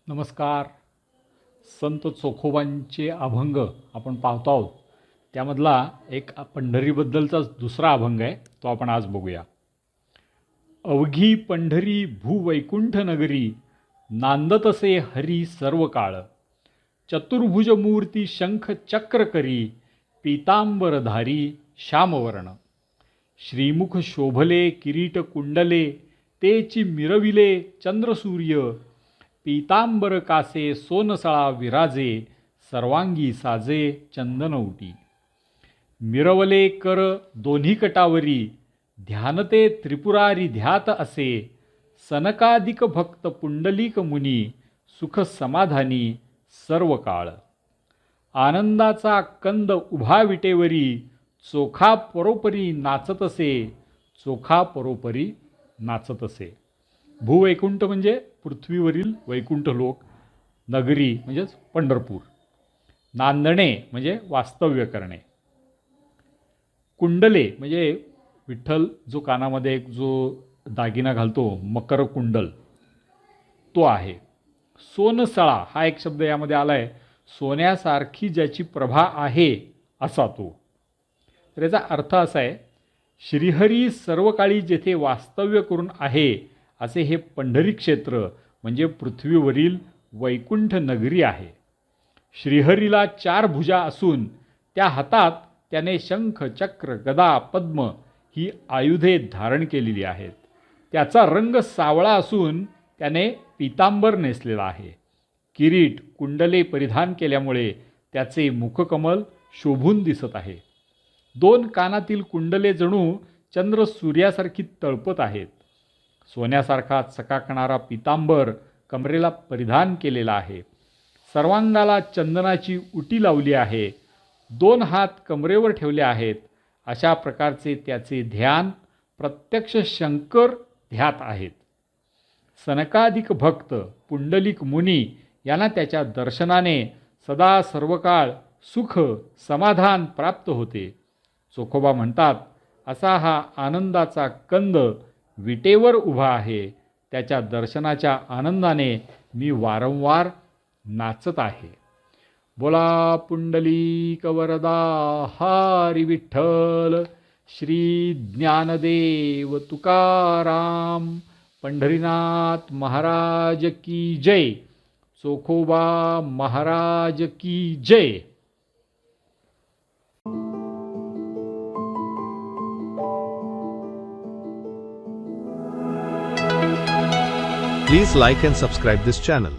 नमस्कार. संत चोखोबांचे अभंग आपण पाहतो आहोत. त्यामधला एक पंढरीबद्दलचाच दुसरा अभंग आहे, तो आपण आज बघूया. अवघी पंढरी भूवैकुंठ नगरी, नांदतसे हरी सर्व काळ. चतुर्भुज मूर्ती शंख चक्र करी, पीतांबरधारी श्यामवर्ण. श्रीमुख शोभले किरीट कुंडले, तेची मिरविले चंद्रसूर्य. पीतांबर कासे सोनसळा विराजे, सर्वांगी साजे चंदनवटी. मिरवले कर दोन्ही कटावरी, ध्यानते त्रिपुरारी ध्यात असे. सनकादिक भक्त पुंडलिक मुनी, सुख समाधानी सर्व काळ. आनंदाचा कंद उभा विटेवरी, चोखा परोपरी नाचतसे. चोखा परोपरी नाचतसे. भूवैकुंठ म्हणजे पृथ्वीवरील वैकुंठ लोक, नगरी म्हणजेच पंढरपूर. नांदणे म्हणजे वास्तव्य करणे. कुंडले म्हणजे विठ्ठल जो कानामध्ये एक जो दागिना घालतो, मकर कुंडल, तो आहे. सोनसळा हा एक शब्द यामध्ये आला आहे. सोन्यासारखी ज्याची प्रभा आहे असा तो. तर याचा अर्थ असा आहे, श्रीहरी सर्व काळी जेथे वास्तव्य करून आहे असे हे पंढरी क्षेत्र म्हणजे पृथ्वीवरील वैकुंठ नगरी आहे. श्रीहरीला 4 भुजा असून त्या हातात त्याने शंख चक्र गदा पद्म ही आयुधे धारण केलेली आहेत. त्याचा रंग सावळा असून त्याने पीतांबर नेसलेला आहे. किरीट कुंडले परिधान केल्यामुळे त्याचे मुखकमल शोभून दिसत आहे. 2 कानातील कुंडले जणू चंद्र सूर्यासारखी तळपत आहेत. सोन्यासारखा चकाकणारा पीतांबर कमरेला परिधान केलेला आहे. सर्वांगाला चंदनाची उटी लावली आहे. 2 हात कमरेवर ठेवले आहेत. अशा प्रकारचे त्याचे ध्यान प्रत्यक्ष शंकर ध्यात आहेत. सनकादिक भक्त पुंडलिक मुनी यांना त्याच्या दर्शनाने सदा सर्वकाळ सुख समाधान प्राप्त होते. चोखोबा म्हणतात, असा हा आनंदाचा कंद विटेवर उभा आहे. त्याच्या दर्शनाच्या आनंदाने मी वारंवार नाचत आहे. बोला पुंडलिक वरदा हरी विठ्ठल. श्री ज्ञानदेव तुकाराम पंढरीनाथ महाराज की जय. चोखोबा महाराज की जय. Please like and subscribe this channel.